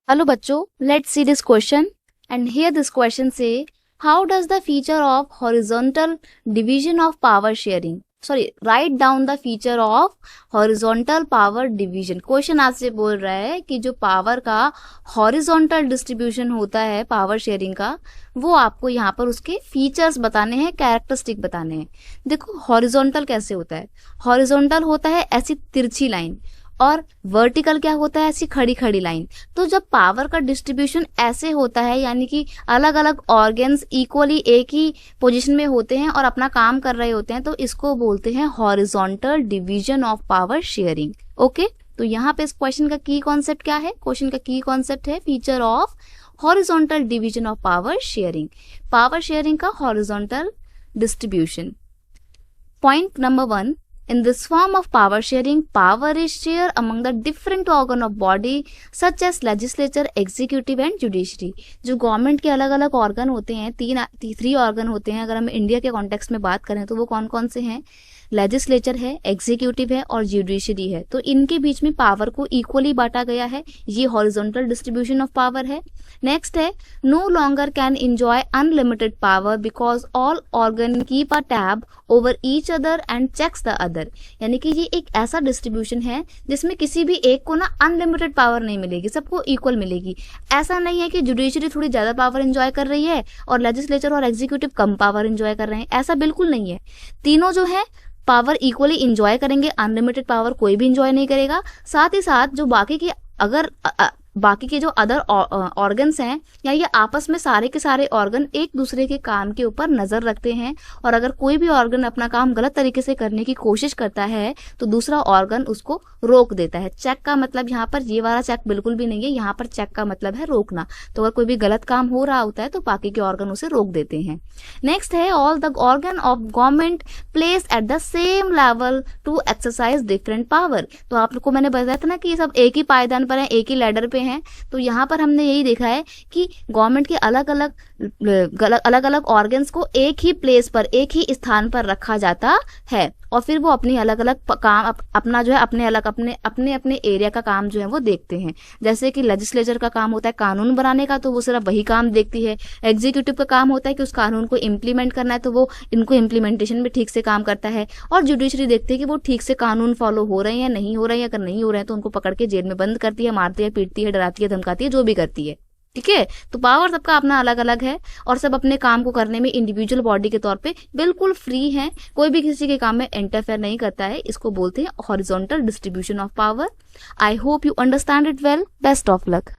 Hello bachcho, let's see this question. And here this question say, how does the feature of horizontal division of power sharing, write down the feature of horizontal power division. Question आपसे बोल रहा है कि जो power का horizontal distribution होता है power sharing का, वो आपको यहाँ पर उसके फीचर्स बताने हैं, कैरेक्टरिस्टिक बताने हैं. देखो हॉरिजॉन्टल कैसे होता है. हॉरिजॉन्टल होता है ऐसी तिरछी लाइन, और वर्टिकल क्या होता है, ऐसी खड़ी खड़ी लाइन. तो जब पावर का डिस्ट्रीब्यूशन ऐसे होता है, यानी कि अलग अलग ऑर्गन्स इक्वली एक ही पोजीशन में होते हैं और अपना काम कर रहे होते हैं, तो इसको बोलते हैं horizontal division of power sharing. Okay, तो यहाँ पे इस क्वेश्चन का की कॉन्सेप्ट क्या है. क्वेश्चन का की कॉन्सेप्ट है feature of horizontal division of power sharing. Power sharing का horizontal distribution. Point number 1, in this form of power sharing, power is shared among the different organ of body such as legislature, executive and judiciary. जो government के अलग अलग organ होते हैं, three organ होते हैं. अगर हम इंडिया के कॉन्टेक्स्ट में बात करें तो वो कौन कौन से हैं. लेजिस्लेचर है, एग्जीक्यूटिव है और जुडिशरी है. तो इनके बीच में पावर को इक्वली बांटा गया है. ये हॉरिजॉन्टल डिस्ट्रीब्यूशन ऑफ पावर है. नेक्स्ट है, no longer can enjoy unlimited power because all organ keep a tab over each other and checks the other. यानी कि ये एक ऐसा डिस्ट्रीब्यूशन है जिसमें किसी भी एक को ना अनलिमिटेड पावर नहीं मिलेगी, सबको इक्वल मिलेगी. ऐसा नहीं है कि जुडिशरी थोड़ी ज्यादा पावर एंजॉय कर रही है और लेजिस्लेचर और एग्जीक्यूटिव कम पावर एंजॉय कर रहे हैं. ऐसा बिल्कुल नहीं है. तीनों जो है पावर इक्वली इंजॉय करेंगे. अनलिमिटेड पावर कोई भी इंजॉय नहीं करेगा. साथ ही साथ जो बाकी के जो अदर ऑर्गन्स हैं, या ये आपस में सारे के सारे ऑर्गन एक दूसरे के काम के ऊपर नजर रखते हैं, और अगर कोई भी ऑर्गन अपना काम गलत तरीके से करने की कोशिश करता है तो दूसरा ऑर्गन उसको रोक देता है. चेक का मतलब यहाँ पर ये वाला चेक बिल्कुल भी नहीं है. यहाँ पर चेक का मतलब है रोकना. तो अगर कोई भी गलत काम हो रहा होता है तो बाकी के ऑर्गन उसे रोक देते हैं. नेक्स्ट है, all the organ of government place at the same level to exercise different power. तो आप लोग को मैंने बताया था ना कि ये सब एक ही पायदान पर है, एक ही लैडर पे हैं. तो यहाँ पर हमने यही देखा है कि गवर्नमेंट के अलग अलग ऑर्गन्स को एक ही प्लेस पर, एक ही स्थान पर रखा जाता है, और फिर वो अपनी अलग अलग काम अपना जो है अपने एरिया का काम जो है वो देखते हैं. जैसे कि लेजिस्लेचर का काम होता है कानून बनाने का, तो वो सिर्फ वही काम देखती है. एग्जीक्यूटिव का काम होता है कि उस कानून को इम्प्लीमेंट करना है, तो वो इनको इम्प्लीमेंटेशन में ठीक से काम करता है. और जुडिशरी देखती है कि वो ठीक से कानून फॉलो हो रहे हैं, नहीं हो रहे हैं. अगर नहीं हो रहे हैं तो उनको पकड़ के जेल में बंद करती है, मारती है, पीटती है, डराती है, धमकाती है, जो भी करती है. ठीक है, तो पावर सबका अपना अलग अलग है और सब अपने काम को करने में इंडिविजुअल बॉडी के तौर पे बिल्कुल फ्री है. कोई भी किसी के काम में इंटरफेयर नहीं करता है. इसको बोलते हैं horizontal distribution of power. I hope you understand it well. Best of luck.